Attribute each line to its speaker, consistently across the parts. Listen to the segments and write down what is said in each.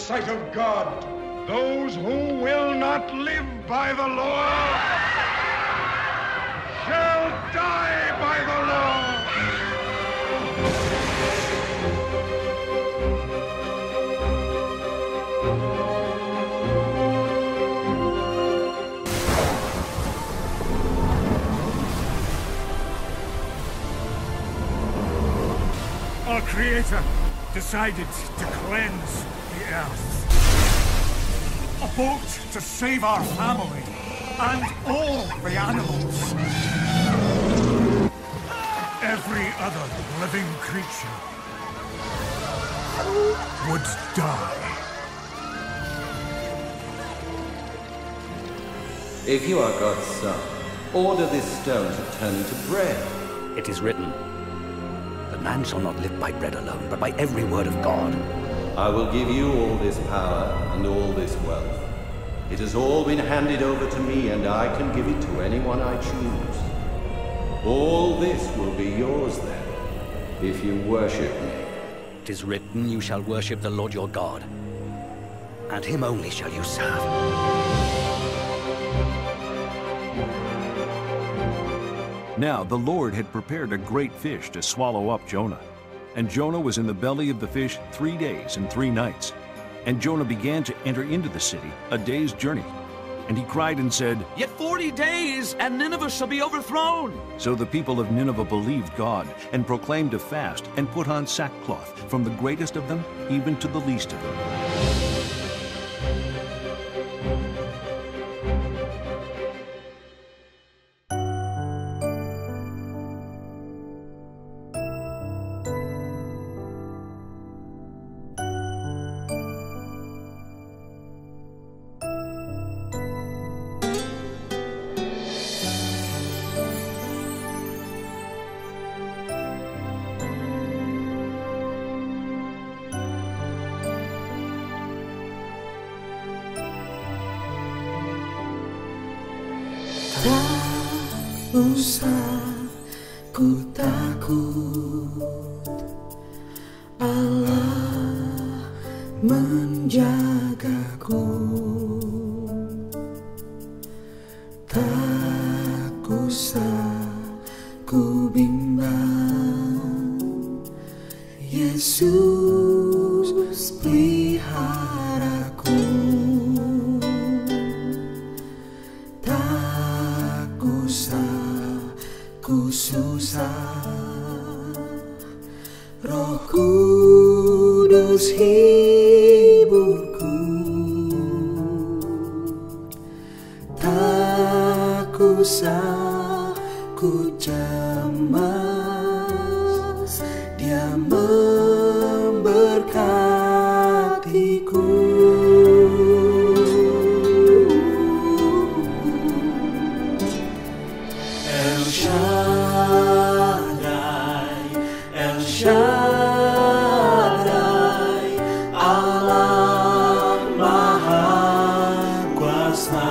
Speaker 1: sight of God. Those who will not live by the law shall die by the law.
Speaker 2: Our Creator decided to cleanse the earth. A boat to save our family and all the animals. Every other living creature would die.
Speaker 3: If you are God's son, order this stone to turn into bread.
Speaker 4: It is written, "The man shall not live by bread alone, but by every word of God."
Speaker 3: I will give you all this power and all this wealth. It has all been handed over to me, and I can give it to anyone I choose. All this will be yours then, if you worship me.
Speaker 4: It is written, "You shall worship the Lord your God, and him only shall you serve."
Speaker 5: Now the Lord had prepared a great fish to swallow up Jonah. And Jonah was in the belly of the fish 3 days and 3 nights. And Jonah began to enter into the city, a day's journey. And he cried and said,
Speaker 6: "Yet 40 days, and Nineveh shall be overthrown."
Speaker 5: So the people of Nineveh believed God, and proclaimed a fast, and put on sackcloth, from the greatest of them even to the least of them.
Speaker 7: Tak usah ku takut, Allah menjagaku. Tak usah ku bimbang, Yesus peliharaku. Ku susah, Roh Kudus hiburku. Tak usah ku cemas, Dia memberkatiku. El Shaddai, Allah Maha Kuasa.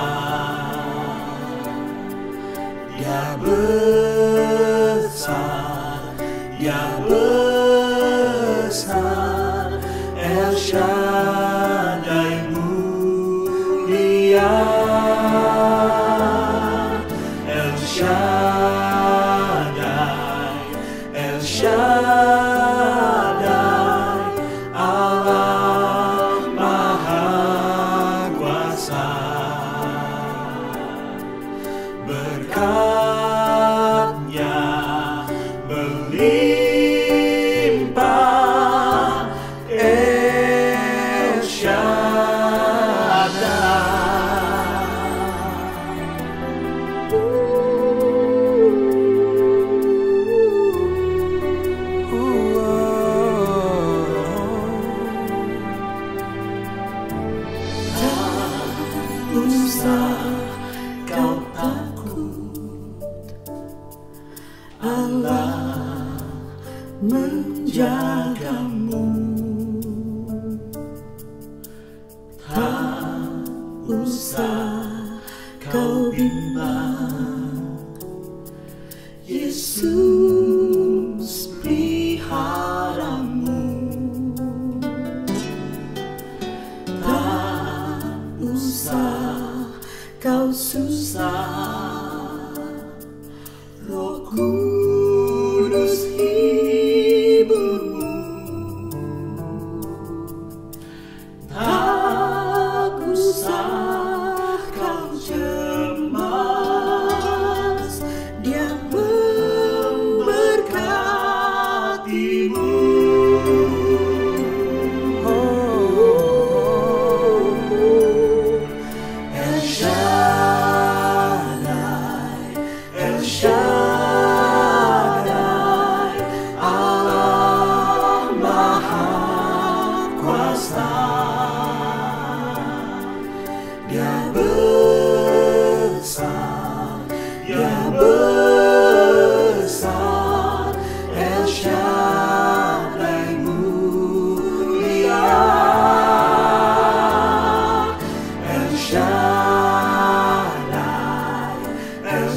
Speaker 7: Dia besar, El Shaddai mulia. El Shaddai, Allah Maha Kuasa. Berkatnya melimpah, El Shaddai. Usah kau takut, Allah menjagamu. Tak usah kau bimbang, Yesus peliharamu.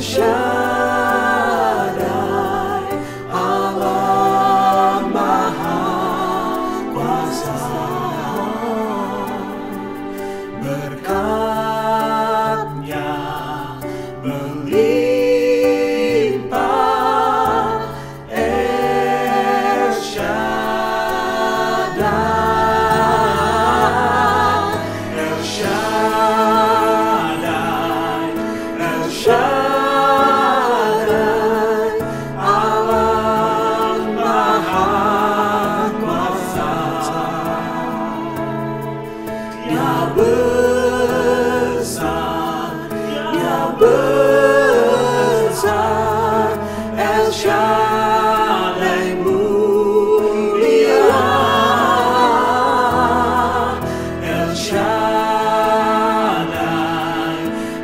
Speaker 7: Shaddai, Allah Maha Kuasa. Berkat-Nya melimpah. El Shaddai, El Shaddai, El Shaddai, Allah Maha Kuasa. Dia besar, Dia besar, El Shaddai mulia, El Shaddai,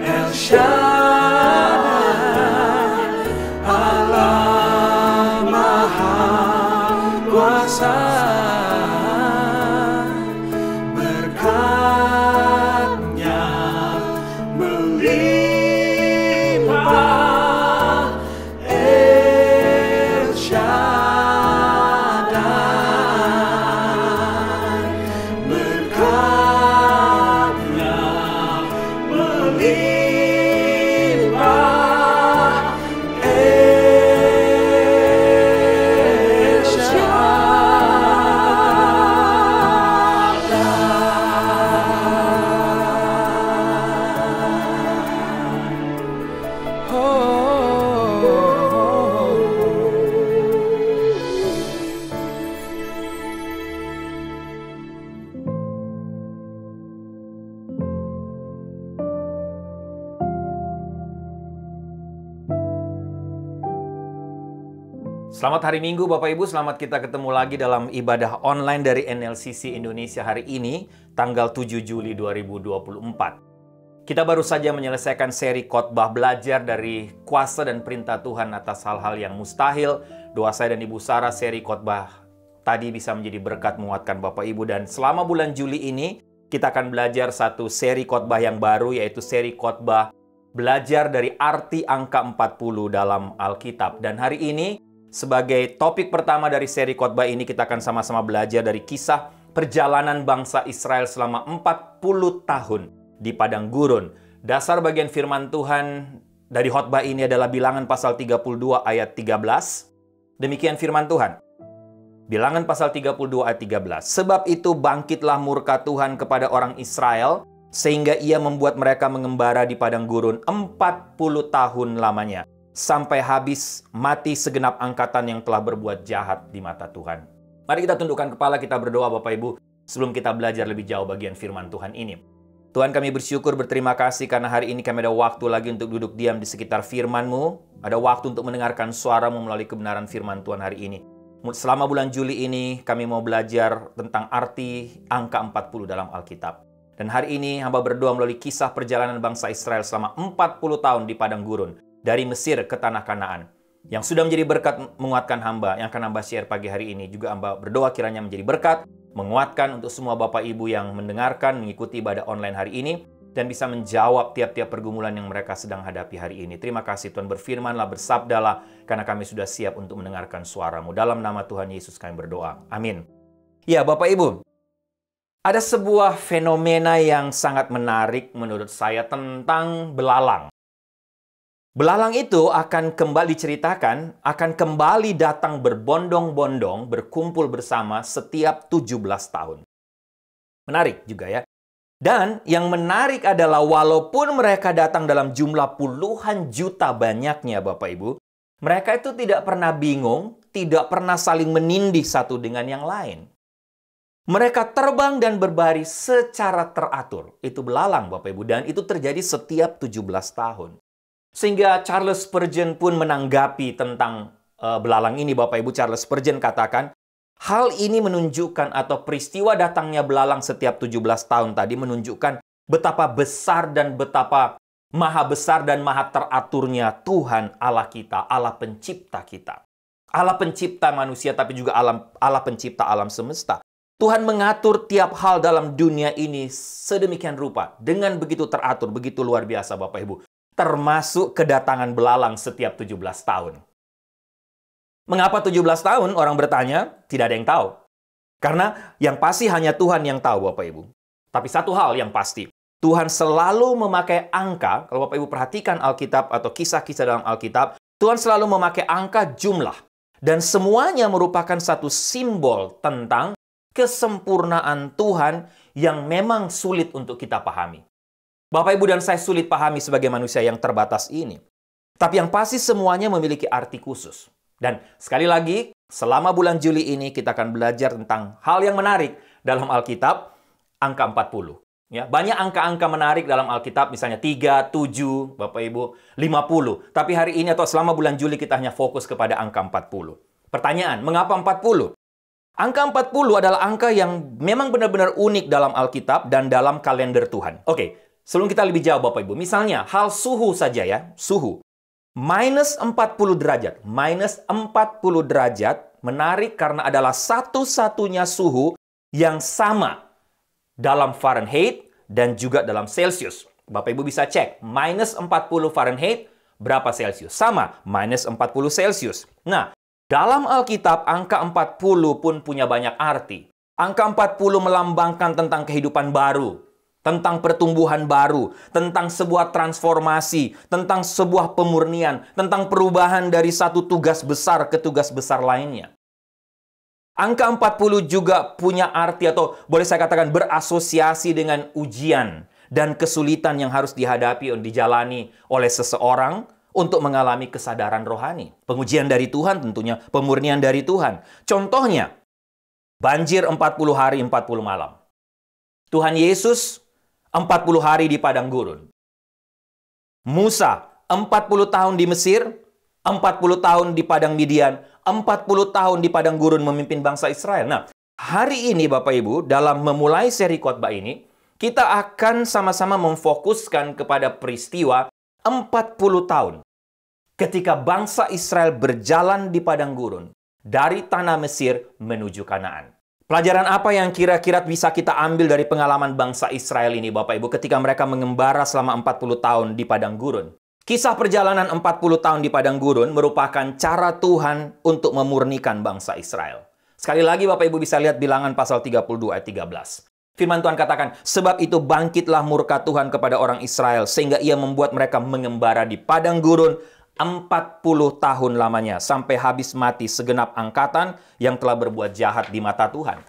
Speaker 7: El Shaddai, Allah Maha Kuasa. Berkat-Nya melimpah. El Shaddai, berkat-Nya melimpah. El Shaddai.
Speaker 8: Selamat hari Minggu Bapak Ibu, selamat kita ketemu lagi dalam ibadah online dari NLCC Indonesia hari ini, tanggal 7 Juli 2024. Kita baru saja menyelesaikan seri khotbah belajar dari kuasa dan perintah Tuhan atas hal-hal yang mustahil. Doa saya dan Ibu Sarah, seri khotbah tadi bisa menjadi berkat menguatkan Bapak Ibu. Dan selama bulan Juli ini, kita akan belajar satu seri khotbah yang baru, yaitu seri khotbah belajar dari arti angka 40 dalam Alkitab. Dan hari ini, sebagai topik pertama dari seri khotbah ini, kita akan sama-sama belajar dari kisah perjalanan bangsa Israel selama 40 tahun di padang gurun. Dasar bagian firman Tuhan dari khotbah ini adalah Bilangan pasal 32 ayat 13. Demikian firman Tuhan. Bilangan pasal 32 ayat 13. Sebab itu bangkitlah murka Tuhan kepada orang Israel, sehingga ia membuat mereka mengembara di padang gurun 40 tahun lamanya, sampai habis mati segenap angkatan yang telah berbuat jahat di mata Tuhan. Mari kita tundukkan kepala, kita berdoa Bapak Ibu, sebelum kita belajar lebih jauh bagian firman Tuhan ini. Tuhan, kami bersyukur, berterima kasih karena hari ini kami ada waktu lagi untuk duduk diam di sekitar firman-Mu. Ada waktu untuk mendengarkan suara-Mu melalui kebenaran firman Tuhan hari ini. Selama bulan Juli ini kami mau belajar tentang arti angka 40 dalam Alkitab. Dan hari ini hamba berdoa melalui kisah perjalanan bangsa Israel selama 40 tahun di padang gurun, dari Mesir ke tanah Kanaan, yang sudah menjadi berkat menguatkan hamba, yang akan hamba share pagi hari ini. Juga hamba berdoa kiranya menjadi berkat, menguatkan untuk semua Bapak Ibu yang mendengarkan, mengikuti ibadah online hari ini, dan bisa menjawab tiap-tiap pergumulan yang mereka sedang hadapi hari ini. Terima kasih Tuhan, berfirmanlah, bersabdalah, karena kami sudah siap untuk mendengarkan suara-Mu. Dalam nama Tuhan Yesus kami berdoa. Amin. Ya Bapak Ibu, ada sebuah fenomena yang sangat menarik menurut saya tentang belalang. Belalang itu akan kembali diceritakan, akan kembali datang berbondong-bondong, berkumpul bersama setiap 17 tahun. Menarik juga ya. Dan yang menarik adalah walaupun mereka datang dalam jumlah puluhan juta banyaknya Bapak Ibu, mereka itu tidak pernah bingung, tidak pernah saling menindih satu dengan yang lain. Mereka terbang dan berbaris secara teratur. Itu belalang Bapak Ibu, dan itu terjadi setiap 17 tahun. Sehingga Charles Spurgeon pun menanggapi tentang belalang ini, Bapak Ibu. Charles Spurgeon katakan, hal ini menunjukkan atau peristiwa datangnya belalang setiap 17 tahun tadi menunjukkan betapa besar dan betapa maha besar dan maha teraturnya Tuhan Allah kita, Allah pencipta kita. Allah pencipta manusia, tapi juga Allah pencipta alam semesta. Tuhan mengatur tiap hal dalam dunia ini sedemikian rupa, dengan begitu teratur, begitu luar biasa Bapak Ibu. termasuk kedatangan belalang setiap 17 tahun. Mengapa 17 tahun? Orang bertanya, tidak ada yang tahu. Karena yang pasti hanya Tuhan yang tahu, Bapak Ibu. Tapi satu hal yang pasti, Tuhan selalu memakai angka, kalau Bapak Ibu perhatikan Alkitab atau kisah-kisah dalam Alkitab, Tuhan selalu memakai angka jumlah. Dan semuanya merupakan satu simbol tentang kesempurnaan Tuhan yang memang sulit untuk kita pahami. Bapak, Ibu, dan saya sulit pahami sebagai manusia yang terbatas ini. Tapi yang pasti semuanya memiliki arti khusus. Dan sekali lagi, selama bulan Juli ini kita akan belajar tentang hal yang menarik dalam Alkitab, angka 40. Ya, banyak angka-angka menarik dalam Alkitab, misalnya 3, 7, Bapak Ibu, 50. Tapi hari ini atau selama bulan Juli kita hanya fokus kepada angka 40. Pertanyaan, mengapa 40? Angka 40 adalah angka yang memang benar-benar unik dalam Alkitab dan dalam kalender Tuhan. Oke, sebelum kita lebih jauh Bapak Ibu, misalnya hal suhu saja ya, suhu. Minus 40 derajat. Minus 40 derajat menarik karena adalah satu-satunya suhu yang sama dalam Fahrenheit dan juga dalam Celsius. Bapak Ibu bisa cek, minus 40 Fahrenheit, berapa Celsius? Sama, minus 40 Celsius. Nah, dalam Alkitab, angka 40 pun punya banyak arti. Angka 40 melambangkan tentang kehidupan baru, tentang pertumbuhan baru, tentang sebuah transformasi, tentang sebuah pemurnian, tentang perubahan dari satu tugas besar ke tugas besar lainnya. Angka 40 juga punya arti atau boleh saya katakan berasosiasi dengan ujian dan kesulitan yang harus dihadapi dan dijalani oleh seseorang untuk mengalami kesadaran rohani. Pengujian dari Tuhan tentunya, pemurnian dari Tuhan. Contohnya, banjir 40 hari 40 malam. Tuhan Yesus 40 hari di padang gurun. Musa 40 tahun di Mesir, 40 tahun di padang Midian, 40 tahun di padang gurun memimpin bangsa Israel. Nah, hari ini Bapak Ibu, dalam memulai seri khotbah ini, kita akan sama-sama memfokuskan kepada peristiwa 40 tahun ketika bangsa Israel berjalan di padang gurun dari tanah Mesir menuju Kanaan. Pelajaran apa yang kira-kira bisa kita ambil dari pengalaman bangsa Israel ini, Bapak Ibu, ketika mereka mengembara selama 40 tahun di padang gurun? Kisah perjalanan 40 tahun di padang gurun merupakan cara Tuhan untuk memurnikan bangsa Israel. Sekali lagi Bapak Ibu bisa lihat Bilangan pasal 32 ayat 13. Firman Tuhan katakan, sebab itu bangkitlah murka Tuhan kepada orang Israel, sehingga ia membuat mereka mengembara di padang gurun 40 tahun lamanya, sampai habis mati segenap angkatan yang telah berbuat jahat di mata Tuhan.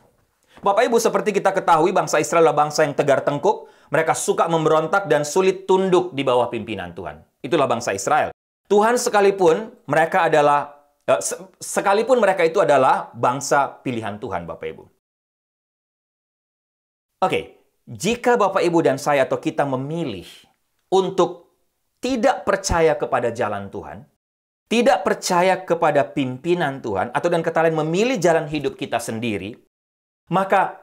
Speaker 8: Bapak Ibu, seperti kita ketahui, bangsa Israel adalah bangsa yang tegar tengkuk. Mereka suka memberontak dan sulit tunduk di bawah pimpinan Tuhan. Itulah bangsa Israel. Tuhan sekalipun mereka itu adalah bangsa pilihan Tuhan, Bapak Ibu. Oke, jika Bapak Ibu dan saya atau kita memilih untuk tidak percaya kepada jalan Tuhan, tidak percaya kepada pimpinan Tuhan, atau dan kata lain memilih jalan hidup kita sendiri, maka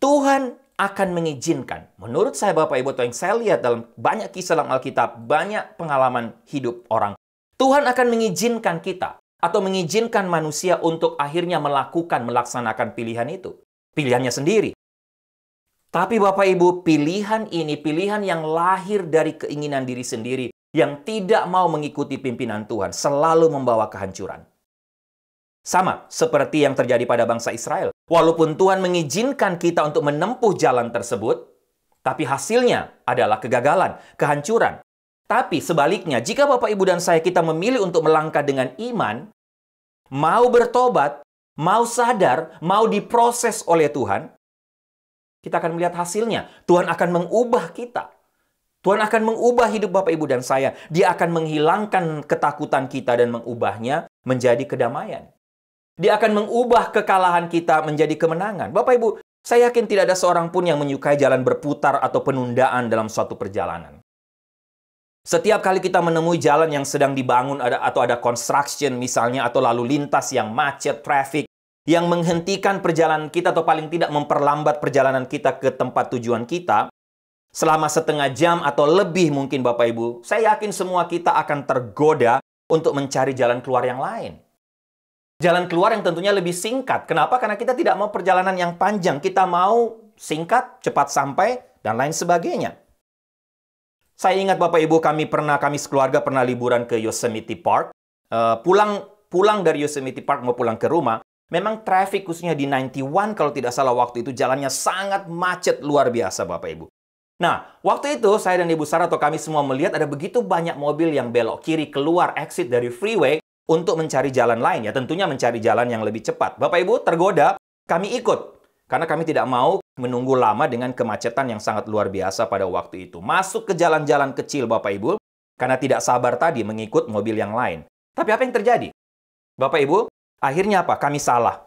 Speaker 8: Tuhan akan mengizinkan. Menurut saya Bapak Ibu, atau yang saya lihat dalam banyak kisah dalam Alkitab, banyak pengalaman hidup orang, Tuhan akan mengizinkan kita atau mengizinkan manusia untuk akhirnya melaksanakan pilihan itu. Pilihannya sendiri. Tapi Bapak Ibu, pilihan ini, pilihan yang lahir dari keinginan diri sendiri, yang tidak mau mengikuti pimpinan Tuhan, selalu membawa kehancuran. Sama seperti yang terjadi pada bangsa Israel. Walaupun Tuhan mengizinkan kita untuk menempuh jalan tersebut, tapi hasilnya adalah kegagalan, kehancuran. Tapi sebaliknya, jika Bapak Ibu dan saya kita memilih untuk melangkah dengan iman, mau bertobat, mau sadar, mau diproses oleh Tuhan, kita akan melihat hasilnya. Tuhan akan mengubah kita. Tuhan akan mengubah hidup Bapak Ibu dan saya. Dia akan menghilangkan ketakutan kita dan mengubahnya menjadi kedamaian. Dia akan mengubah kekalahan kita menjadi kemenangan. Bapak Ibu, saya yakin tidak ada seorang pun yang menyukai jalan berputar atau penundaan dalam suatu perjalanan. Setiap kali kita menemui jalan yang sedang dibangun atau ada construction misalnya, atau lalu lintas yang macet, traffic, yang menghentikan perjalanan kita atau paling tidak memperlambat perjalanan kita ke tempat tujuan kita selama setengah jam atau lebih mungkin Bapak Ibu, saya yakin semua kita akan tergoda untuk mencari jalan keluar yang lain. Jalan keluar yang tentunya lebih singkat. Kenapa? Karena kita tidak mau perjalanan yang panjang. Kita mau singkat, cepat sampai, dan lain sebagainya. Saya ingat Bapak Ibu, kami sekeluarga pernah liburan ke Yosemite Park. Pulang dari Yosemite Park mau pulang ke rumah, memang traffic khususnya di 91 kalau tidak salah waktu itu jalannya sangat macet luar biasa Bapak Ibu. Nah, waktu itu saya dan Ibu Sarah atau kami semua melihat ada begitu banyak mobil yang belok kiri keluar exit dari freeway untuk mencari jalan lain. Ya tentunya mencari jalan yang lebih cepat. Bapak Ibu tergoda, kami ikut. Karena kami tidak mau menunggu lama dengan kemacetan yang sangat luar biasa pada waktu itu. Masuk ke jalan-jalan kecil Bapak Ibu, karena tidak sabar tadi mengikut mobil yang lain. Tapi apa yang terjadi? Bapak Ibu, akhirnya apa? Kami salah.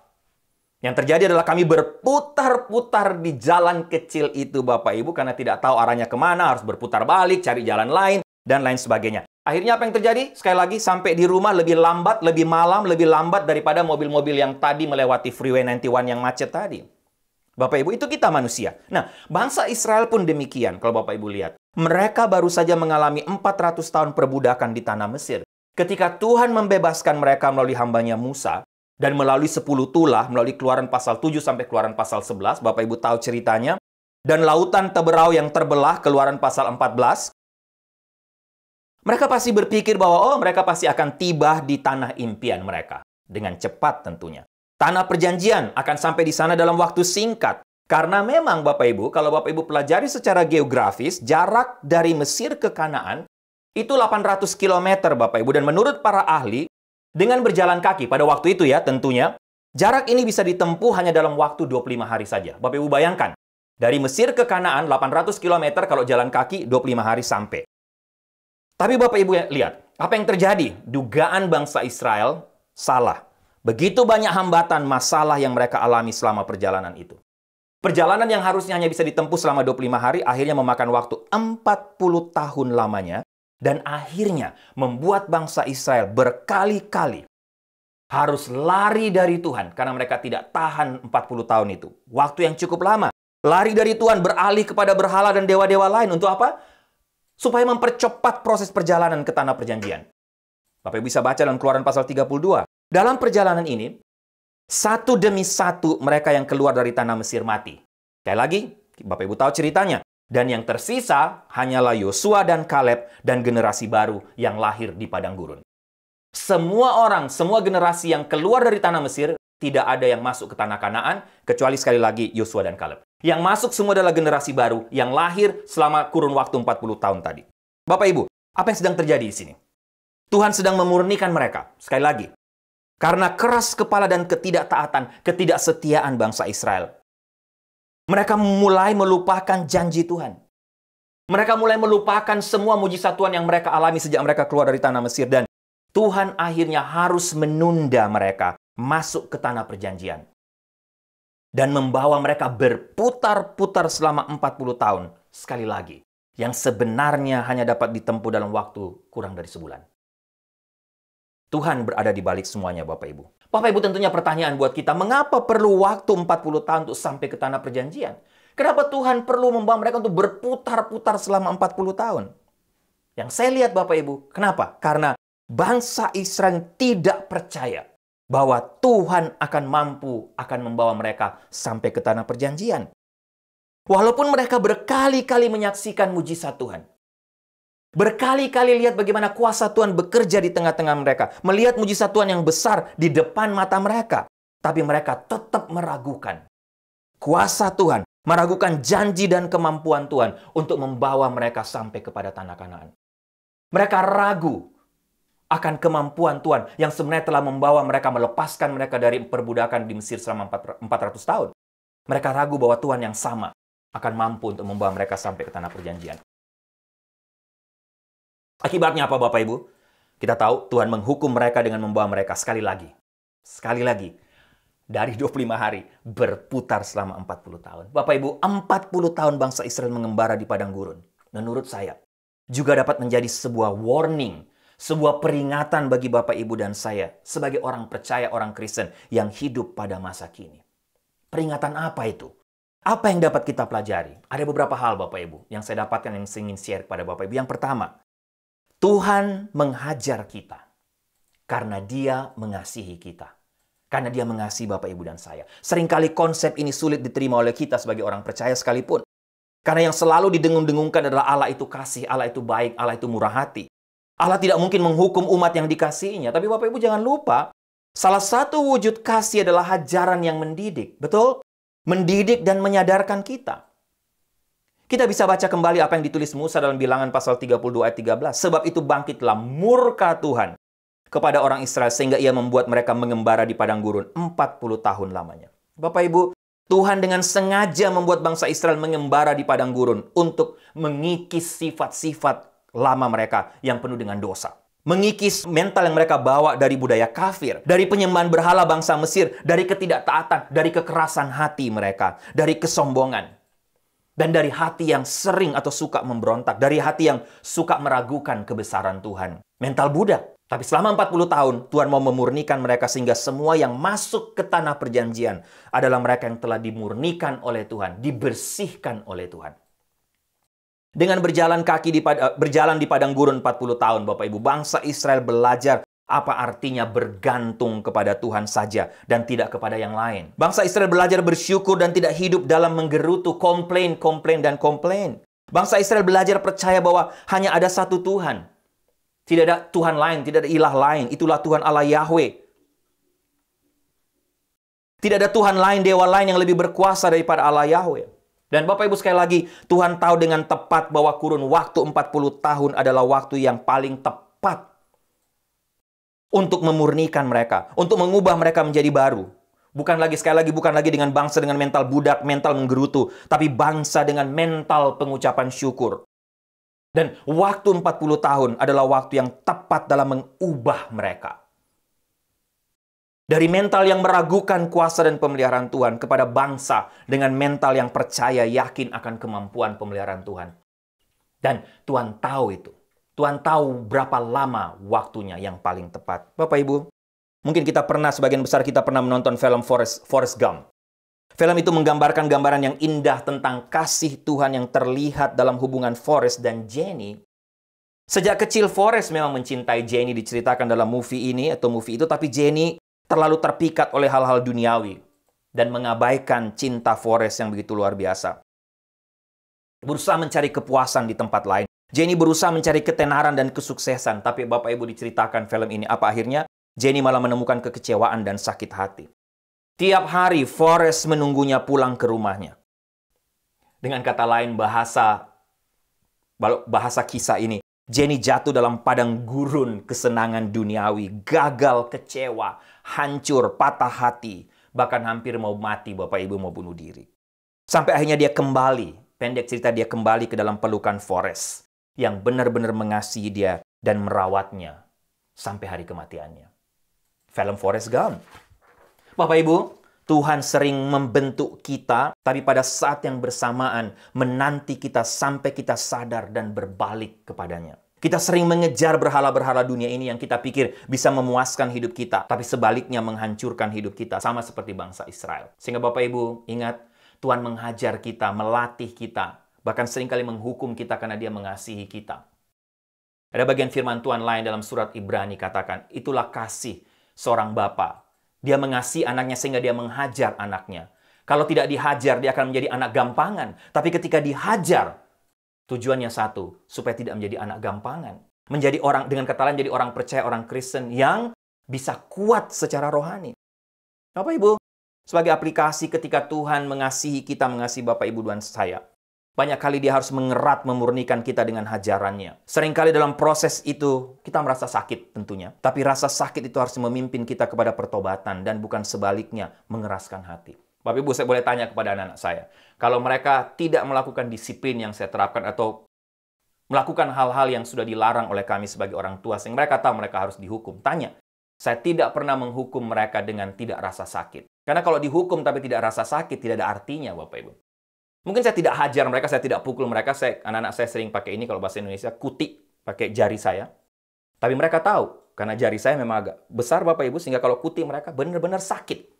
Speaker 8: Yang terjadi adalah kami berputar-putar di jalan kecil itu Bapak Ibu, karena tidak tahu arahnya kemana, harus berputar balik, cari jalan lain, dan lain sebagainya. Akhirnya apa yang terjadi? Sekali lagi, sampai di rumah lebih lambat, lebih malam, lebih lambat daripada mobil-mobil yang tadi melewati Freeway 91 yang macet tadi. Bapak Ibu, itu kita manusia. Nah, bangsa Israel pun demikian kalau Bapak Ibu lihat. Mereka baru saja mengalami 400 tahun perbudakan di tanah Mesir. Ketika Tuhan membebaskan mereka melalui hambanya Musa, dan melalui 10 tulah, melalui Keluaran pasal 7 sampai Keluaran pasal 11, Bapak Ibu tahu ceritanya. Dan lautan teberau yang terbelah, Keluaran pasal 14. Mereka pasti berpikir bahwa, mereka pasti akan tiba di tanah impian mereka. Dengan cepat tentunya. Tanah perjanjian akan sampai di sana dalam waktu singkat. Karena memang Bapak Ibu, kalau Bapak Ibu pelajari secara geografis, jarak dari Mesir ke Kanaan itu 800 km Bapak Ibu. Dan menurut para ahli, dengan berjalan kaki pada waktu itu ya tentunya, jarak ini bisa ditempuh hanya dalam waktu 25 hari saja. Bapak Ibu bayangkan, dari Mesir ke Kanaan 800 km kalau jalan kaki 25 hari sampai. Tapi Bapak Ibu lihat, apa yang terjadi? Dugaan bangsa Israel salah. Begitu banyak hambatan, masalah yang mereka alami selama perjalanan itu. Perjalanan yang harusnya hanya bisa ditempuh selama 25 hari, akhirnya memakan waktu 40 tahun lamanya, dan akhirnya membuat bangsa Israel berkali-kali harus lari dari Tuhan, karena mereka tidak tahan 40 tahun itu. Waktu yang cukup lama. Lari dari Tuhan, beralih kepada berhala dan dewa-dewa lain. Untuk apa? Supaya mempercepat proses perjalanan ke tanah perjanjian. Bapak bisa baca dalam Keluaran pasal 32. Dalam perjalanan ini, satu demi satu mereka yang keluar dari tanah Mesir mati. Sekali lagi, Bapak Ibu tahu ceritanya. Dan yang tersisa hanyalah Yosua dan Kaleb dan generasi baru yang lahir di padang gurun. Semua orang, semua generasi yang keluar dari tanah Mesir, tidak ada yang masuk ke tanah Kanaan, kecuali sekali lagi Yosua dan Kaleb. Yang masuk semua adalah generasi baru yang lahir selama kurun waktu 40 tahun tadi. Bapak Ibu, apa yang sedang terjadi di sini? Tuhan sedang memurnikan mereka. Sekali lagi, karena keras kepala dan ketidaktaatan, ketidaksetiaan bangsa Israel. Mereka mulai melupakan janji Tuhan. Mereka mulai melupakan semua mujizat Tuhan yang mereka alami sejak mereka keluar dari tanah Mesir. Dan Tuhan akhirnya harus menunda mereka masuk ke tanah perjanjian. Dan membawa mereka berputar-putar selama 40 tahun. Sekali lagi, yang sebenarnya hanya dapat ditempuh dalam waktu kurang dari sebulan. Tuhan berada di balik semuanya Bapak Ibu. Bapak Ibu tentunya pertanyaan buat kita, mengapa perlu waktu 40 tahun untuk sampai ke tanah perjanjian? Kenapa Tuhan perlu membawa mereka untuk berputar-putar selama 40 tahun? Yang saya lihat Bapak Ibu, kenapa? Karena bangsa Israel tidak percaya bahwa Tuhan akan mampu akan membawa mereka sampai ke tanah perjanjian. Walaupun mereka berkali-kali menyaksikan mujizat Tuhan. Berkali-kali lihat bagaimana kuasa Tuhan bekerja di tengah-tengah mereka. Melihat mujizat Tuhan yang besar di depan mata mereka. Tapi mereka tetap meragukan kuasa Tuhan. Meragukan janji dan kemampuan Tuhan untuk membawa mereka sampai kepada tanah Kanaan. Mereka ragu akan kemampuan Tuhan yang sebenarnya telah membawa mereka, melepaskan mereka dari perbudakan di Mesir selama 400 tahun. Mereka ragu bahwa Tuhan yang sama akan mampu untuk membawa mereka sampai ke tanah perjanjian. Akibatnya apa Bapak Ibu? Kita tahu Tuhan menghukum mereka dengan membawa mereka sekali lagi, dari 25 hari berputar selama 40 tahun. Bapak Ibu, 40 tahun bangsa Israel mengembara di padang gurun. Menurut saya, juga dapat menjadi sebuah warning, sebuah peringatan bagi Bapak Ibu dan saya sebagai orang percaya, orang Kristen yang hidup pada masa kini. Peringatan apa itu? Apa yang dapat kita pelajari? Ada beberapa hal Bapak Ibu yang saya dapatkan yang saya ingin share kepada Bapak Ibu. Yang pertama, Tuhan menghajar kita karena Dia mengasihi kita. Karena Dia mengasihi Bapak, Ibu, dan saya. Seringkali konsep ini sulit diterima oleh kita sebagai orang percaya sekalipun. Karena yang selalu didengung-dengungkan adalah Allah itu kasih, Allah itu baik, Allah itu murah hati. Allah tidak mungkin menghukum umat yang dikasihinya. Tapi Bapak Ibu jangan lupa, salah satu wujud kasih adalah ajaran yang mendidik. Betul? Mendidik dan menyadarkan kita. Kita bisa baca kembali apa yang ditulis Musa dalam Bilangan pasal 32 ayat 13. Sebab itu bangkitlah murka Tuhan kepada orang Israel sehingga ia membuat mereka mengembara di padang gurun 40 tahun lamanya. Bapak Ibu, Tuhan dengan sengaja membuat bangsa Israel mengembara di padang gurun untuk mengikis sifat-sifat lama mereka yang penuh dengan dosa. Mengikis mental yang mereka bawa dari budaya kafir, dari penyembahan berhala bangsa Mesir, dari ketidaktaatan, dari kekerasan hati mereka, dari kesombongan. Dan dari hati yang sering atau suka memberontak. Dari hati yang suka meragukan kebesaran Tuhan. Mental budak. Tapi selama 40 tahun, Tuhan mau memurnikan mereka sehingga semua yang masuk ke tanah perjanjian adalah mereka yang telah dimurnikan oleh Tuhan. Dibersihkan oleh Tuhan. Dengan berjalan di padang gurun 40 tahun, Bapak Ibu, bangsa Israel belajar apa artinya bergantung kepada Tuhan saja dan tidak kepada yang lain. Bangsa Israel belajar bersyukur dan tidak hidup dalam menggerutu, komplain. Bangsa Israel belajar percaya bahwa hanya ada satu Tuhan. Tidak ada Tuhan lain, tidak ada ilah lain. Itulah Tuhan Allah Yahweh. Tidak ada Tuhan lain, dewa lain yang lebih berkuasa daripada Allah Yahweh. Dan Bapak Ibu sekali lagi, Tuhan tahu dengan tepat bahwa kurun waktu 40 tahun adalah waktu yang paling tepat untuk memurnikan mereka, untuk mengubah mereka menjadi baru. Bukan lagi, sekali lagi, bukan lagi dengan bangsa dengan mental budak, mental menggerutu, tapi bangsa dengan mental pengucapan syukur. Dan waktu 40 tahun adalah waktu yang tepat dalam mengubah mereka. Dari mental yang meragukan kuasa dan pemeliharaan Tuhan kepada bangsa dengan mental yang percaya, yakin akan kemampuan pemeliharaan Tuhan. Dan Tuhan tahu itu. Tuhan tahu berapa lama waktunya yang paling tepat. Bapak Ibu, mungkin sebagian besar kita pernah menonton film Forrest Gump. Film itu menggambarkan gambaran yang indah tentang kasih Tuhan yang terlihat dalam hubungan Forrest dan Jenny. Sejak kecil Forrest memang mencintai Jenny, diceritakan dalam movie itu, tapi Jenny terlalu terpikat oleh hal-hal duniawi dan mengabaikan cinta Forrest yang begitu luar biasa. Berusaha mencari kepuasan di tempat lain. Jenny berusaha mencari ketenaran dan kesuksesan, tapi Bapak Ibu diceritakan film ini apa akhirnya? Jenny malah menemukan kekecewaan dan sakit hati. Tiap hari Forrest menunggunya pulang ke rumahnya. Dengan kata lain, bahasa kisah ini, Jenny jatuh dalam padang gurun kesenangan duniawi, gagal, kecewa, hancur, patah hati, bahkan hampir mau mati, Bapak Ibu, mau bunuh diri. Sampai akhirnya dia kembali, pendek cerita, dia kembali ke dalam pelukan Forrest yang benar-benar mengasihi dia dan merawatnya sampai hari kematiannya. Film Forrest Gump. Bapak Ibu, Tuhan sering membentuk kita, tapi pada saat yang bersamaan menanti kita sampai kita sadar dan berbalik kepadanya. Kita sering mengejar berhala-berhala dunia ini yang kita pikir bisa memuaskan hidup kita, tapi sebaliknya menghancurkan hidup kita, sama seperti bangsa Israel. Sehingga Bapak Ibu, ingat, Tuhan menghajar kita, melatih kita, bahkan seringkali menghukum kita karena dia mengasihi kita. Ada bagian firman Tuhan lain dalam surat Ibrani katakan, itulah kasih seorang bapa. Dia mengasihi anaknya sehingga dia menghajar anaknya. Kalau tidak dihajar, dia akan menjadi anak gampangan. Tapi ketika dihajar, tujuannya satu, supaya tidak menjadi anak gampangan. Menjadi orang, dengan kata lain, jadi orang percaya, orang Kristen yang bisa kuat secara rohani. Bapak Ibu, sebagai aplikasi ketika Tuhan mengasihi kita, mengasihi Bapak Ibu dan saya, banyak kali dia harus mengerat, memurnikan kita dengan hajarannya. Seringkali dalam proses itu, kita merasa sakit tentunya. Tapi rasa sakit itu harus memimpin kita kepada pertobatan dan bukan sebaliknya, mengeraskan hati. Bapak Ibu, saya boleh tanya kepada anak-anak saya. Kalau mereka tidak melakukan disiplin yang saya terapkan atau melakukan hal-hal yang sudah dilarang oleh kami sebagai orang tua, sehingga mereka tahu mereka harus dihukum. Tanya, saya tidak pernah menghukum mereka dengan tidak rasa sakit. Karena kalau dihukum tapi tidak rasa sakit, tidak ada artinya, Bapak Ibu. Mungkin saya tidak hajar mereka, saya tidak pukul mereka. Anak-anak saya sering pakai ini, kalau bahasa Indonesia, kutik pakai jari saya. Tapi mereka tahu, karena jari saya memang agak besar, Bapak Ibu, sehingga kalau kutik mereka benar-benar sakit.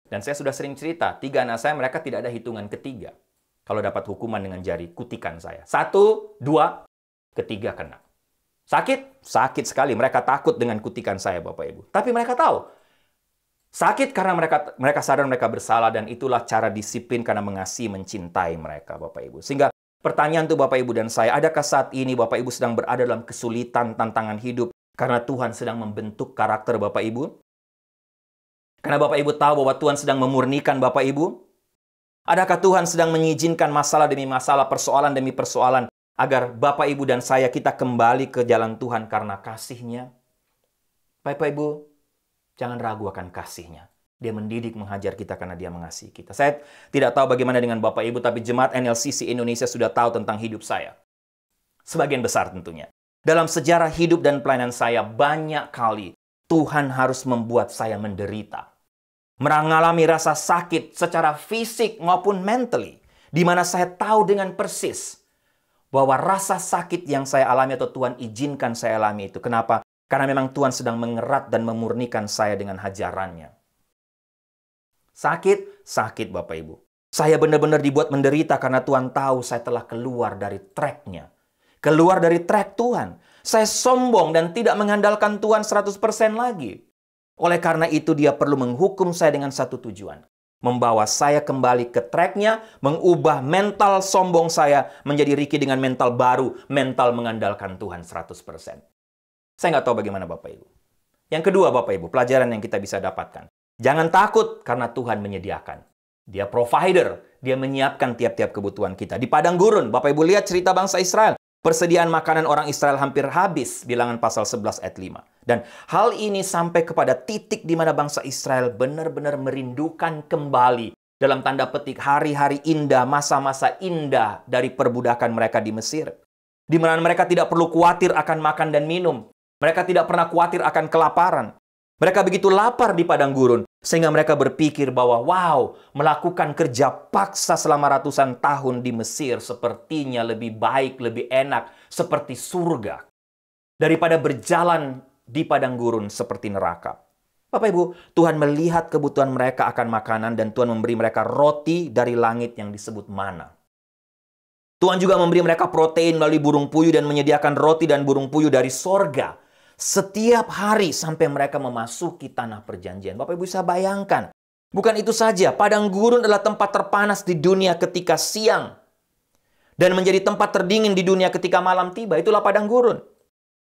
Speaker 8: Dan saya sudah sering cerita, 3 anak saya, mereka tidak ada hitungan ketiga. Kalau dapat hukuman dengan jari kutikan saya. 1, 2, ketiga kena. Sakit? Sakit sekali. Mereka takut dengan kutikan saya, Bapak Ibu. Tapi mereka tahu. Sakit karena mereka sadar mereka bersalah, dan itulah cara disiplin karena mengasihi, mencintai mereka, Bapak Ibu. Sehingga Pertanyaan untuk Bapak Ibu dan saya, adakah saat ini Bapak Ibu sedang berada dalam kesulitan, tantangan hidup karena Tuhan sedang membentuk karakter Bapak Ibu? Karena Bapak Ibu tahu bahwa Tuhan sedang memurnikan Bapak Ibu? Adakah Tuhan sedang mengizinkan masalah demi masalah, persoalan demi persoalan, agar Bapak Ibu dan saya kita kembali ke jalan Tuhan karena kasih-Nya? Bapak Ibu, jangan ragu akan kasih-Nya. Dia mendidik, menghajar kita karena Dia mengasihi kita. Saya tidak tahu bagaimana dengan Bapak Ibu, tapi jemaat NLCC Indonesia sudah tahu tentang hidup saya. Sebagian besar tentunya. Dalam sejarah hidup dan pelayanan saya, banyak kali Tuhan harus membuat saya menderita. Mengalami rasa sakit secara fisik maupun mentally. Di mana saya tahu dengan persis bahwa rasa sakit yang saya alami atau Tuhan izinkan saya alami itu. Kenapa? Karena memang Tuhan sedang mengerat dan memurnikan saya dengan hajarannya. Sakit Bapak Ibu. Saya benar-benar dibuat menderita karena Tuhan tahu saya telah keluar dari track-Nya. Keluar dari track Tuhan. Saya sombong dan tidak mengandalkan Tuhan 100% lagi. Oleh karena itu dia perlu menghukum saya dengan satu tujuan. Membawa saya kembali ke track-Nya, mengubah mental sombong saya menjadi Ricky dengan mental baru, mental mengandalkan Tuhan 100%. Saya nggak tahu bagaimana Bapak Ibu. Yang kedua Bapak Ibu, pelajaran yang kita bisa dapatkan. Jangan takut karena Tuhan menyediakan. Dia provider. Dia menyiapkan tiap-tiap kebutuhan kita. Di padang gurun, Bapak Ibu lihat cerita bangsa Israel. Persediaan makanan orang Israel hampir habis. Bilangan pasal 11 ayat 5. Dan hal ini sampai kepada titik di mana bangsa Israel benar-benar merindukan kembali. Dalam tanda petik hari-hari indah, masa-masa indah dari perbudakan mereka di Mesir. Di mana mereka tidak perlu khawatir akan makan dan minum. Mereka tidak pernah khawatir akan kelaparan. Mereka begitu lapar di padang gurun, sehingga mereka berpikir bahwa, wow, melakukan kerja paksa selama ratusan tahun di Mesir sepertinya lebih baik, lebih enak, seperti surga, daripada berjalan di padang gurun seperti neraka. Bapak Ibu, Tuhan melihat kebutuhan mereka akan makanan, dan Tuhan memberi mereka roti dari langit yang disebut mana. Tuhan juga memberi mereka protein melalui burung puyuh dan menyediakan roti dan burung puyuh dari sorga. Setiap hari sampai mereka memasuki tanah perjanjian. Bapak Ibu bisa bayangkan. Bukan itu saja, padang gurun adalah tempat terpanas di dunia ketika siang. Dan menjadi tempat terdingin di dunia ketika malam tiba. Itulah padang gurun.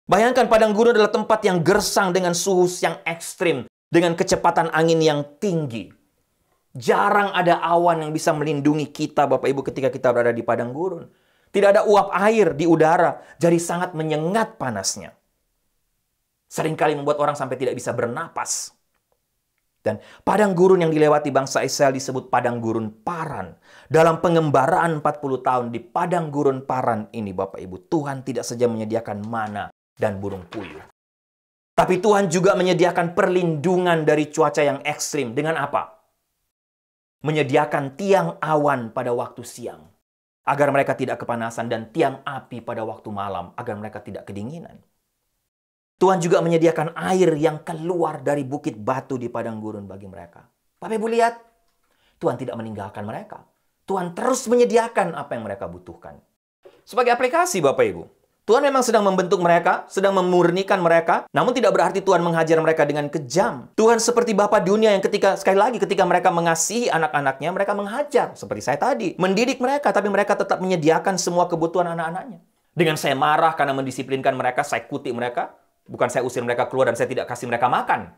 Speaker 8: Bayangkan padang gurun adalah tempat yang gersang dengan suhu yang ekstrim. Dengan kecepatan angin yang tinggi. Jarang ada awan yang bisa melindungi kita Bapak Ibu ketika kita berada di padang gurun. Tidak ada uap air di udara. Jadi sangat menyengat panasnya. Seringkali membuat orang sampai tidak bisa bernapas. Dan padang gurun yang dilewati bangsa Israel disebut padang gurun Paran. Dalam pengembaraan 40 tahun di padang gurun Paran ini Bapak Ibu, Tuhan tidak saja menyediakan mana dan burung puyuh. Tapi Tuhan juga menyediakan perlindungan dari cuaca yang ekstrim. Dengan apa? Menyediakan tiang awan pada waktu siang. Agar mereka tidak kepanasan, dan tiang api pada waktu malam. Agar mereka tidak kedinginan. Tuhan juga menyediakan air yang keluar dari bukit batu di padang gurun bagi mereka. Bapak Ibu lihat, Tuhan tidak meninggalkan mereka. Tuhan terus menyediakan apa yang mereka butuhkan. Sebagai aplikasi Bapak Ibu, Tuhan memang sedang membentuk mereka, sedang memurnikan mereka, namun tidak berarti Tuhan menghajar mereka dengan kejam. Tuhan seperti Bapa dunia yang sekali lagi ketika mereka mengasihi anak-anaknya, mereka menghajar. Seperti saya tadi, mendidik mereka, tapi mereka tetap menyediakan semua kebutuhan anak-anaknya. Dengan saya marah karena mendisiplinkan mereka, saya kutik mereka. Bukan saya usir mereka keluar dan saya tidak kasih mereka makan.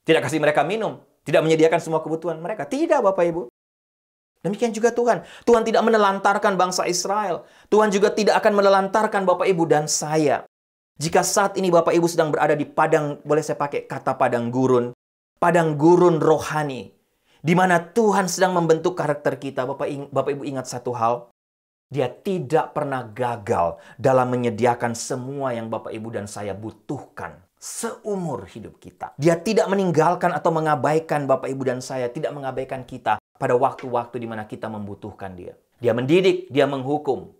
Speaker 8: Tidak kasih mereka minum. Tidak menyediakan semua kebutuhan mereka. Tidak Bapak Ibu. Demikian juga Tuhan. Tuhan tidak menelantarkan bangsa Israel. Tuhan juga tidak akan menelantarkan Bapak Ibu dan saya. Jika saat ini Bapak Ibu sedang berada di padang, boleh saya pakai kata padang gurun. Padang gurun rohani. Di mana Tuhan sedang membentuk karakter kita. Bapak Ibu ingat satu hal. Dia tidak pernah gagal dalam menyediakan semua yang Bapak Ibu dan saya butuhkan seumur hidup kita. Dia tidak meninggalkan atau mengabaikan Bapak Ibu dan saya, tidak mengabaikan kita pada waktu-waktu di mana kita membutuhkan dia. Dia mendidik, dia menghukum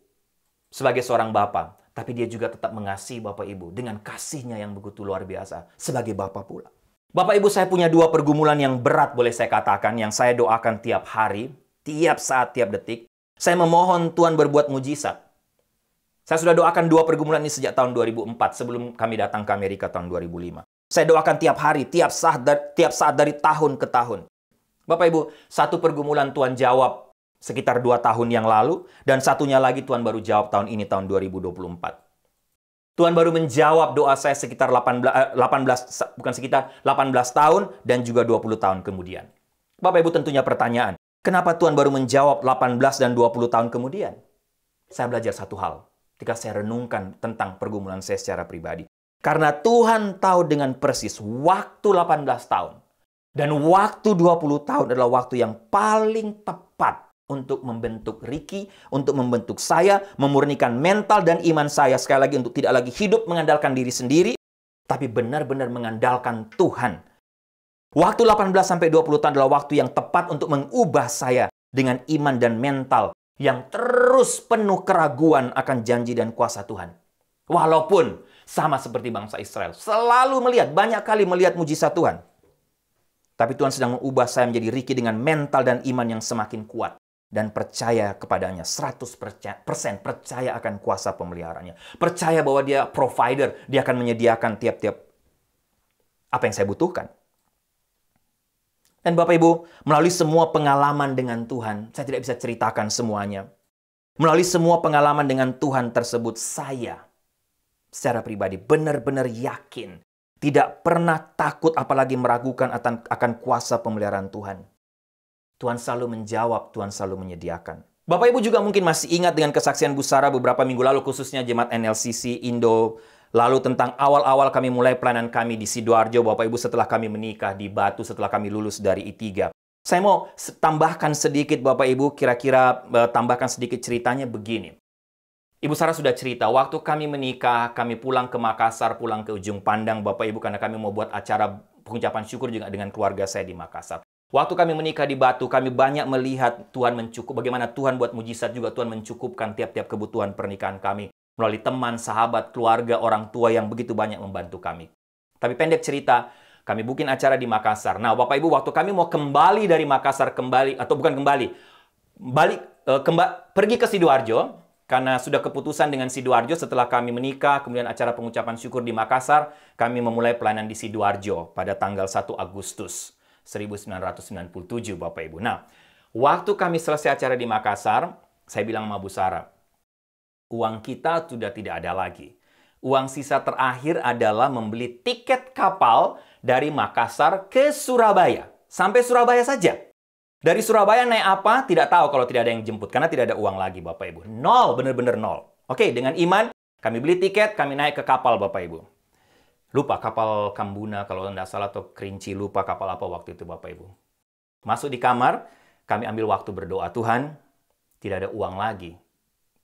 Speaker 8: sebagai seorang Bapa, tapi dia juga tetap mengasihi Bapak Ibu dengan kasihnya yang begitu luar biasa sebagai Bapa pula. Bapak Ibu, saya punya dua pergumulan yang berat boleh saya katakan, yang saya doakan tiap hari, tiap saat, tiap detik. Saya memohon Tuhan berbuat mujizat. Saya sudah doakan dua pergumulan ini sejak tahun 2004, sebelum kami datang ke Amerika tahun 2005. Saya doakan tiap hari, tiap saat dari tahun ke tahun. Bapak Ibu, satu pergumulan Tuhan jawab sekitar 2 tahun yang lalu, dan satunya lagi Tuhan baru jawab tahun ini, tahun 2024. Tuhan baru menjawab doa saya sekitar 18 tahun dan juga 20 tahun kemudian. Bapak Ibu tentunya pertanyaan, kenapa Tuhan baru menjawab 18 dan 20 tahun kemudian? Saya belajar satu hal ketika saya renungkan tentang pergumulan saya secara pribadi. Karena Tuhan tahu dengan persis waktu 18 tahun dan waktu 20 tahun adalah waktu yang paling tepat untuk membentuk Ricky, untuk membentuk saya, memurnikan mental dan iman saya. Sekali lagi, untuk tidak lagi hidup mengandalkan diri sendiri, tapi benar-benar mengandalkan Tuhan. Waktu 18-20 tahun adalah waktu yang tepat untuk mengubah saya dengan iman dan mental yang terus penuh keraguan akan janji dan kuasa Tuhan. Walaupun sama seperti bangsa Israel, selalu melihat, banyak kali melihat mujizat Tuhan. Tapi Tuhan sedang mengubah saya menjadi Ricky dengan mental dan iman yang semakin kuat. Dan percaya kepadanya, 100% percaya akan kuasa pemeliharanya. Percaya bahwa dia provider, dia akan menyediakan tiap-tiap apa yang saya butuhkan. Dan Bapak Ibu, melalui semua pengalaman dengan Tuhan, saya tidak bisa ceritakan semuanya. Melalui semua pengalaman dengan Tuhan tersebut, saya secara pribadi benar-benar yakin, tidak pernah takut apalagi meragukan akan kuasa pemeliharaan Tuhan. Tuhan selalu menjawab, Tuhan selalu menyediakan. Bapak Ibu juga mungkin masih ingat dengan kesaksian Bu Sarah beberapa minggu lalu, khususnya jemaat NLCC Indo. Lalu tentang awal-awal kami mulai pelayanan kami di Sidoarjo, Bapak Ibu, setelah kami menikah di Batu, setelah kami lulus dari I3. Saya mau tambahkan sedikit, Bapak Ibu, kira-kira tambahkan sedikit ceritanya begini. Ibu Sarah sudah cerita, waktu kami menikah, kami pulang ke Makassar, pulang ke Ujung Pandang, Bapak Ibu, karena kami mau buat acara pengucapan syukur juga dengan keluarga saya di Makassar. Waktu kami menikah di Batu, kami banyak melihat Tuhan bagaimana Tuhan buat mujizat juga. Tuhan mencukupkan tiap-tiap kebutuhan pernikahan kami melalui teman, sahabat, keluarga, orang tua yang begitu banyak membantu kami. Tapi pendek cerita, kami bikin acara di Makassar. Nah, Bapak Ibu, waktu kami mau kembali dari Makassar, pergi ke Sidoarjo, karena sudah keputusan dengan Sidoarjo setelah kami menikah, kemudian acara pengucapan syukur di Makassar, kami memulai pelayanan di Sidoarjo pada tanggal 1 Agustus 1997, Bapak Ibu. Nah, waktu kami selesai acara di Makassar, saya bilang sama Bu Sarah, uang kita sudah tidak ada lagi. Uang sisa terakhir adalah membeli tiket kapal dari Makassar ke Surabaya. Sampai Surabaya saja. Dari Surabaya naik apa? Tidak tahu kalau tidak ada yang jemput. Karena tidak ada uang lagi, Bapak Ibu. Nol, benar-benar nol. Oke, dengan iman, kami beli tiket, kami naik ke kapal, Bapak Ibu. Lupa kapal Kambuna kalau tidak salah, atau Kerinci, lupa kapal apa waktu itu, Bapak Ibu. Masuk di kamar, kami ambil waktu berdoa, Tuhan, tidak ada uang lagi.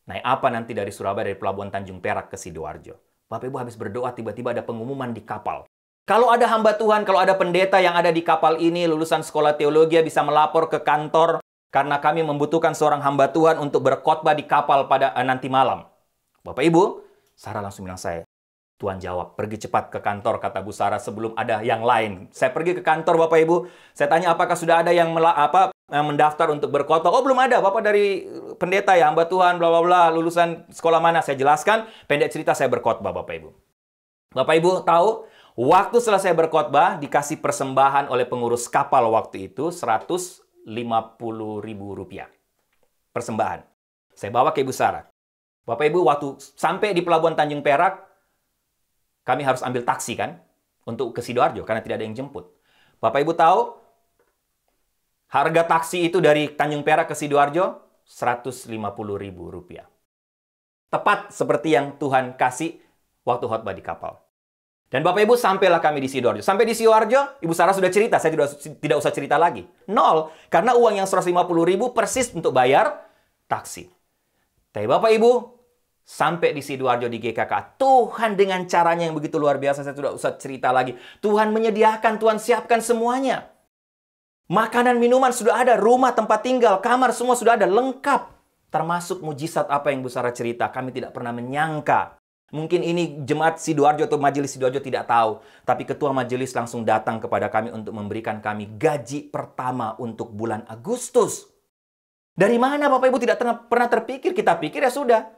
Speaker 8: Naik apa nanti dari Surabaya, dari Pelabuhan Tanjung Perak ke Sidoarjo. Bapak Ibu habis berdoa, tiba-tiba ada pengumuman di kapal. Kalau ada hamba Tuhan, kalau ada pendeta yang ada di kapal ini, lulusan sekolah teologi bisa melapor ke kantor, karena kami membutuhkan seorang hamba Tuhan untuk berkhotbah di kapal pada nanti malam. Bapak Ibu, Sarah langsung bilang saya, Tuhan jawab, pergi cepat ke kantor, kata Bu Sarah, sebelum ada yang lain. Saya pergi ke kantor, Bapak Ibu. Saya tanya, apakah sudah ada yang mendaftar untuk berkhotbah? Oh, belum ada. Bapak dari pendeta ya, hamba Tuhan, bla bla bla, lulusan sekolah mana? Saya jelaskan, pendek cerita saya berkhotbah, Bapak Ibu. Bapak Ibu tahu, waktu selesai berkhotbah, dikasih persembahan oleh pengurus kapal waktu itu, Rp150.000. Persembahan. Saya bawa ke Ibu Sarah. Bapak Ibu, waktu sampai di Pelabuhan Tanjung Perak, kami harus ambil taksi kan, untuk ke Sidoarjo, karena tidak ada yang jemput. Bapak Ibu tahu, harga taksi itu dari Tanjung Perak ke Sidoarjo, Rp150.000. Tepat seperti yang Tuhan kasih waktu khotbah di kapal. Dan Bapak Ibu, sampailah kami di Sidoarjo. Sampai di Sidoarjo, Ibu Sarah sudah cerita, saya tidak usah cerita lagi. Nol, karena uang yang 150.000 persis untuk bayar taksi. Tapi Bapak Ibu, sampai di Sidoarjo di GKK, Tuhan dengan caranya yang begitu luar biasa, saya tidak usah cerita lagi. Tuhan menyediakan, Tuhan siapkan semuanya. Makanan, minuman sudah ada, rumah, tempat tinggal, kamar, semua sudah ada, lengkap. Termasuk mujizat apa yang Bu Sarah cerita, kami tidak pernah menyangka. Mungkin ini jemaat Sidoarjo atau majelis Sidoarjo tidak tahu. Tapi ketua majelis langsung datang kepada kami untuk memberikan kami gaji pertama untuk bulan Agustus. Dari mana Bapak Ibu tidak pernah terpikir? Kita pikir ya sudah.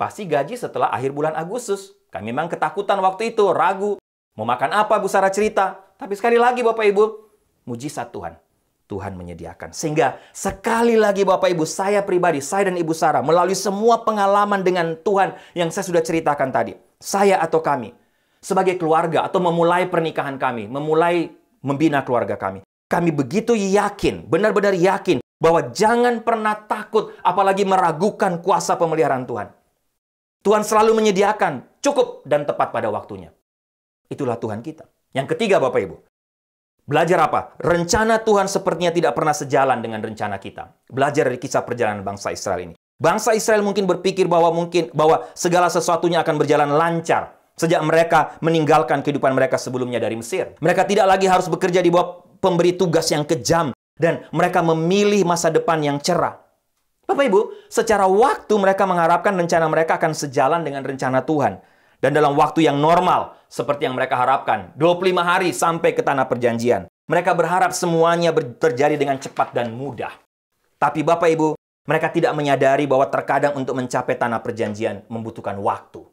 Speaker 8: Pasti gaji setelah akhir bulan Agustus. Kami memang ketakutan waktu itu, ragu. Mau makan apa, Bu Sarah cerita. Tapi sekali lagi Bapak Ibu, mujizat Tuhan. Tuhan menyediakan. Sehingga sekali lagi Bapak Ibu, saya pribadi, saya dan Ibu Sarah, melalui semua pengalaman dengan Tuhan yang saya sudah ceritakan tadi, saya atau kami, sebagai keluarga atau memulai pernikahan kami, memulai membina keluarga kami begitu yakin, benar-benar yakin, bahwa jangan pernah takut, apalagi meragukan kuasa pemeliharaan Tuhan. Tuhan selalu menyediakan cukup dan tepat pada waktunya. Itulah Tuhan kita. Yang ketiga Bapak Ibu, belajar apa? Rencana Tuhan sepertinya tidak pernah sejalan dengan rencana kita. Belajar dari kisah perjalanan bangsa Israel ini. Bangsa Israel mungkin berpikir bahwa segala sesuatunya akan berjalan lancar sejak mereka meninggalkan kehidupan mereka sebelumnya dari Mesir. Mereka tidak lagi harus bekerja di bawah pemberi tugas yang kejam dan mereka memilih masa depan yang cerah. Bapak Ibu, secara waktu mereka mengharapkan rencana mereka akan sejalan dengan rencana Tuhan. Dan dalam waktu yang normal, seperti yang mereka harapkan, 25 hari sampai ke tanah perjanjian. Mereka berharap semuanya terjadi dengan cepat dan mudah. Tapi Bapak Ibu, mereka tidak menyadari bahwa terkadang untuk mencapai tanah perjanjian membutuhkan waktu.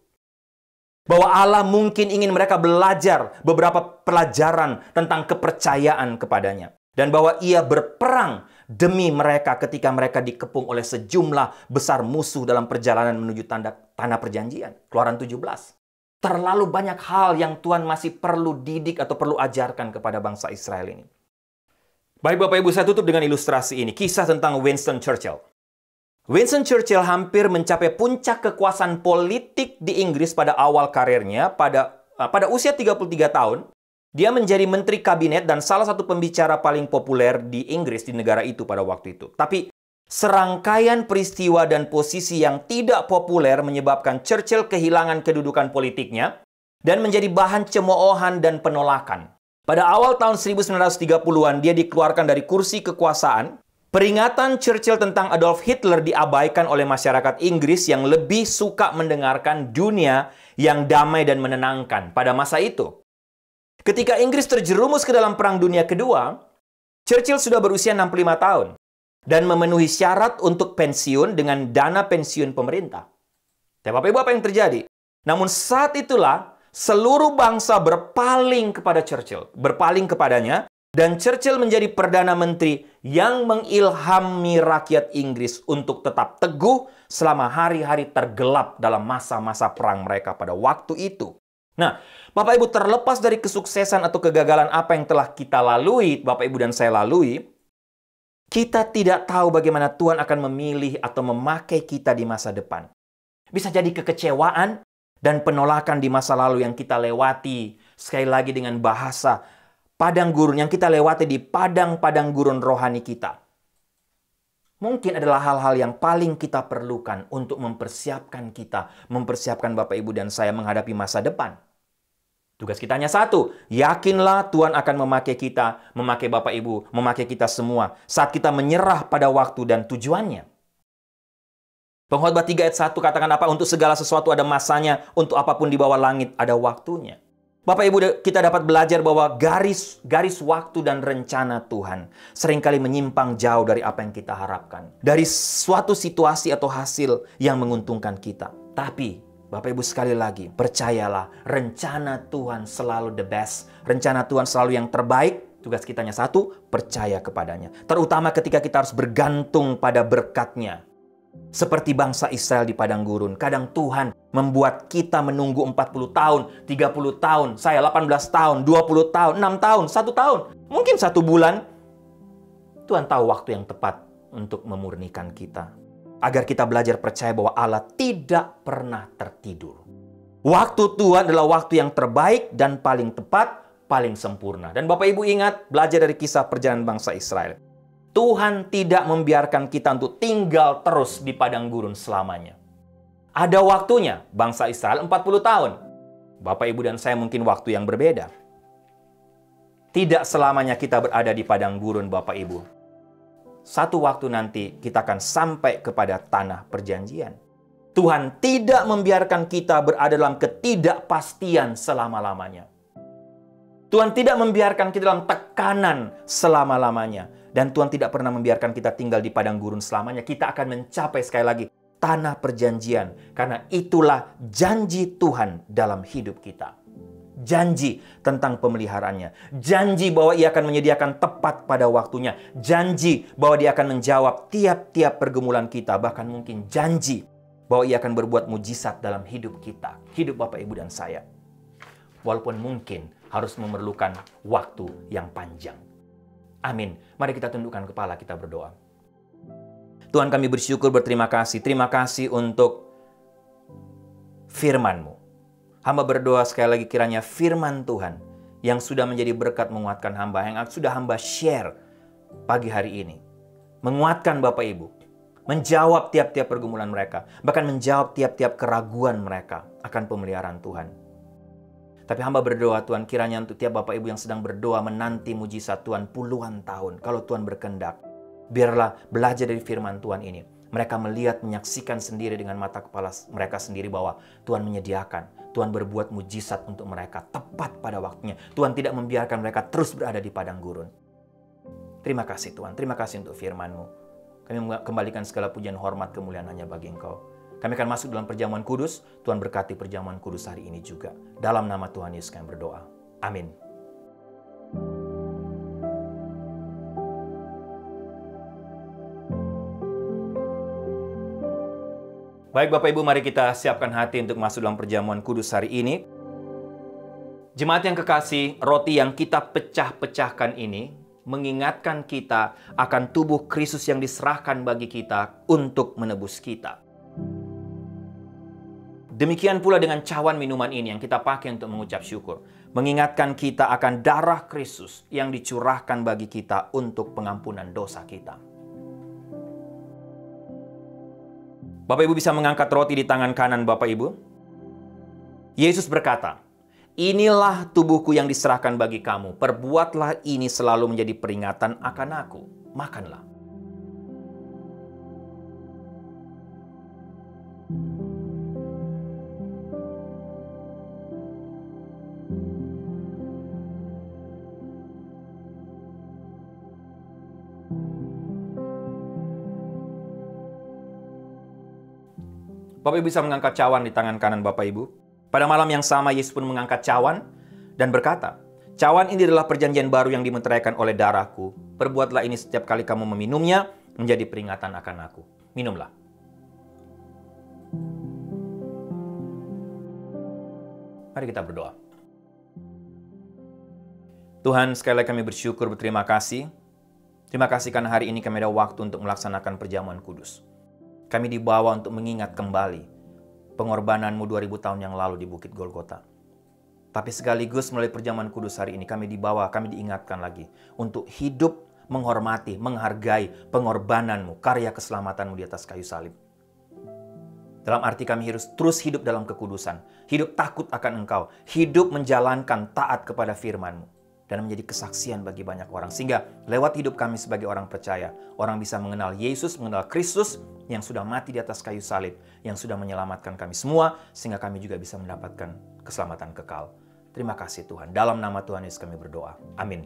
Speaker 8: Bahwa Allah mungkin ingin mereka belajar beberapa pelajaran tentang kepercayaan kepadanya. Dan bahwa Ia berperang demi mereka ketika mereka dikepung oleh sejumlah besar musuh dalam perjalanan menuju tanah perjanjian. Keluaran 17. Terlalu banyak hal yang Tuhan masih perlu didik atau perlu ajarkan kepada bangsa Israel ini. Baik Bapak Ibu, saya tutup dengan ilustrasi ini. Kisah tentang Winston Churchill. Winston Churchill hampir mencapai puncak kekuasaan politik di Inggris pada awal karirnya. Pada usia 33 tahun, dia menjadi menteri kabinet dan salah satu pembicara paling populer di Inggris di negara itu pada waktu itu. Tapi serangkaian peristiwa dan posisi yang tidak populer menyebabkan Churchill kehilangan kedudukan politiknya dan menjadi bahan cemoohan dan penolakan. Pada awal tahun 1930-an, dia dikeluarkan dari kursi kekuasaan. Peringatan Churchill tentang Adolf Hitler diabaikan oleh masyarakat Inggris yang lebih suka mendengarkan dunia yang damai dan menenangkan pada masa itu. Ketika Inggris terjerumus ke dalam Perang Dunia Kedua, Churchill sudah berusia 65 tahun dan memenuhi syarat untuk pensiun dengan dana pensiun pemerintah. Tapi Bapak Ibu, apa yang terjadi? Namun saat itulah seluruh bangsa berpaling kepada Churchill, berpaling kepadanya, dan Churchill menjadi Perdana Menteri yang mengilhami rakyat Inggris untuk tetap teguh selama hari-hari tergelap dalam masa-masa perang mereka pada waktu itu. Nah, Bapak Ibu, terlepas dari kesuksesan atau kegagalan apa yang telah kita lalui, Bapak Ibu dan saya lalui, kita tidak tahu bagaimana Tuhan akan memilih atau memakai kita di masa depan. Bisa jadi kekecewaan dan penolakan di masa lalu yang kita lewati, sekali lagi dengan bahasa padang gurun yang kita lewati di padang-padang gurun rohani kita. Mungkin adalah hal-hal yang paling kita perlukan untuk mempersiapkan Bapak Ibu dan saya menghadapi masa depan. Tugas kita hanya satu, yakinlah Tuhan akan memakai kita, memakai Bapak Ibu, memakai kita semua saat kita menyerah pada waktu dan tujuannya. Pengkhotbah 3 ayat 1 katakan apa? Untuk segala sesuatu ada masanya, untuk apapun di bawah langit ada waktunya. Bapak Ibu, kita dapat belajar bahwa garis waktu dan rencana Tuhan seringkali menyimpang jauh dari apa yang kita harapkan. Dari suatu situasi atau hasil yang menguntungkan kita. Tapi, Bapak Ibu sekali lagi, percayalah, rencana Tuhan selalu the best. Rencana Tuhan selalu yang terbaik. Tugas kita hanya satu, percaya kepadanya. Terutama ketika kita harus bergantung pada berkat-Nya. Seperti bangsa Israel di padang gurun. Kadang Tuhan membuat kita menunggu 40 tahun, 30 tahun, saya 18 tahun, 20 tahun, 6 tahun, 1 tahun. Mungkin 1 bulan. Tuhan tahu waktu yang tepat untuk memurnikan kita. Agar kita belajar percaya bahwa Allah tidak pernah tertidur. Waktu Tuhan adalah waktu yang terbaik dan paling tepat, paling sempurna. Dan Bapak Ibu ingat, belajar dari kisah perjalanan bangsa Israel. Tuhan tidak membiarkan kita untuk tinggal terus di padang gurun selamanya. Ada waktunya, bangsa Israel 40 tahun. Bapak, Ibu, dan saya mungkin waktu yang berbeda. Tidak selamanya kita berada di padang gurun, Bapak, Ibu. Satu waktu nanti kita akan sampai kepada tanah perjanjian. Tuhan tidak membiarkan kita berada dalam ketidakpastian selama-lamanya. Tuhan tidak membiarkan kita dalam tekanan selama-lamanya. Dan Tuhan tidak pernah membiarkan kita tinggal di padang gurun selamanya. Kita akan mencapai sekali lagi tanah perjanjian. Karena itulah janji Tuhan dalam hidup kita. Janji tentang pemeliharaannya. Janji bahwa Ia akan menyediakan tepat pada waktunya. Janji bahwa Dia akan menjawab tiap-tiap pergumulan kita. Bahkan mungkin janji bahwa Ia akan berbuat mujizat dalam hidup kita. Hidup Bapak, Ibu, dan saya. Walaupun mungkin harus memerlukan waktu yang panjang. Amin. Mari kita tundukkan kepala, kita berdoa. Tuhan, kami bersyukur, berterima kasih. Terima kasih untuk firman-Mu. Hamba berdoa sekali lagi kiranya firman Tuhan yang sudah menjadi berkat menguatkan hamba, yang sudah hamba share pagi hari ini. Menguatkan Bapak Ibu. Menjawab tiap-tiap pergumulan mereka. Bahkan menjawab tiap-tiap keraguan mereka akan pemeliharaan Tuhan. Tapi hamba berdoa Tuhan, kiranya untuk tiap Bapak Ibu yang sedang berdoa menanti mujizat Tuhan puluhan tahun. Kalau Tuhan berkehendak, biarlah belajar dari firman Tuhan ini. Mereka melihat, menyaksikan sendiri dengan mata kepala mereka sendiri bahwa Tuhan menyediakan. Tuhan berbuat mujizat untuk mereka tepat pada waktunya. Tuhan tidak membiarkan mereka terus berada di padang gurun. Terima kasih Tuhan, terima kasih untuk firman-Mu. Kami kembalikan segala pujian, hormat, kemuliaan hanya bagi Engkau. Kami akan masuk dalam perjamuan kudus. Tuhan berkati perjamuan kudus hari ini juga. Dalam nama Tuhan Yesus kami berdoa. Amin. Baik Bapak Ibu, mari kita siapkan hati untuk masuk dalam perjamuan kudus hari ini. Jemaat yang kekasih, roti yang kita pecah-pecahkan ini mengingatkan kita akan tubuh Kristus yang diserahkan bagi kita untuk menebus kita. Demikian pula dengan cawan minuman ini yang kita pakai untuk mengucap syukur. Mengingatkan kita akan darah Kristus yang dicurahkan bagi kita untuk pengampunan dosa kita. Bapak Ibu bisa mengangkat roti di tangan kanan Bapak Ibu. Yesus berkata, "Inilah tubuhku yang diserahkan bagi kamu. Perbuatlah ini selalu menjadi peringatan akan aku. Makanlah." Bapak Ibu bisa mengangkat cawan di tangan kanan Bapak Ibu. Pada malam yang sama, Yesus pun mengangkat cawan dan berkata, "Cawan ini adalah perjanjian baru yang dimeteraikan oleh darahku. Perbuatlah ini setiap kali kamu meminumnya, menjadi peringatan akan aku." Minumlah. Mari kita berdoa. Tuhan, sekali lagi kami bersyukur, berterima kasih. Terima kasih karena hari ini kami ada waktu untuk melaksanakan perjamuan kudus. Kami dibawa untuk mengingat kembali pengorbanan-Mu 2000 tahun yang lalu di Bukit Golgota. Tapi sekaligus melalui perjamuan kudus hari ini kami dibawa, kami diingatkan lagi untuk hidup menghormati, menghargai pengorbanan-Mu, karya keselamatan-Mu di atas kayu salib. Dalam arti kami harus terus hidup dalam kekudusan, hidup takut akan Engkau, hidup menjalankan taat kepada firman-Mu, dan menjadi kesaksian bagi banyak orang. Sehingga lewat hidup kami sebagai orang percaya, orang bisa mengenal Yesus, mengenal Kristus yang sudah mati di atas kayu salib, yang sudah menyelamatkan kami semua, sehingga kami juga bisa mendapatkan keselamatan kekal. Terima kasih Tuhan. Dalam nama Tuhan Yesus kami berdoa. Amin.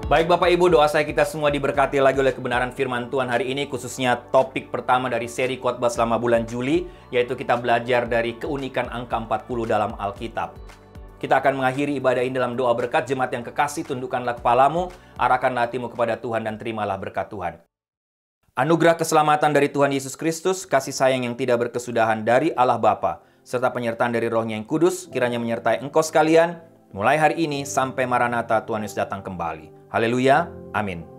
Speaker 8: Baik Bapak Ibu, doa saya kita semua diberkati lagi oleh kebenaran firman Tuhan hari ini, khususnya topik pertama dari seri khotbah selama bulan Juli, yaitu kita belajar dari keunikan angka 40 dalam Alkitab. Kita akan mengakhiri ibadah ini dalam doa berkat. Jemaat yang kekasih, tundukkanlah kepalamu, arahkanlah hatimu kepada Tuhan dan terimalah berkat Tuhan. Anugerah keselamatan dari Tuhan Yesus Kristus, kasih sayang yang tidak berkesudahan dari Allah Bapa, serta penyertaan dari Roh-Nya yang kudus, kiranya menyertai engkau sekalian, mulai hari ini sampai Maranatha Tuhan Yesus datang kembali. Haleluya, amin.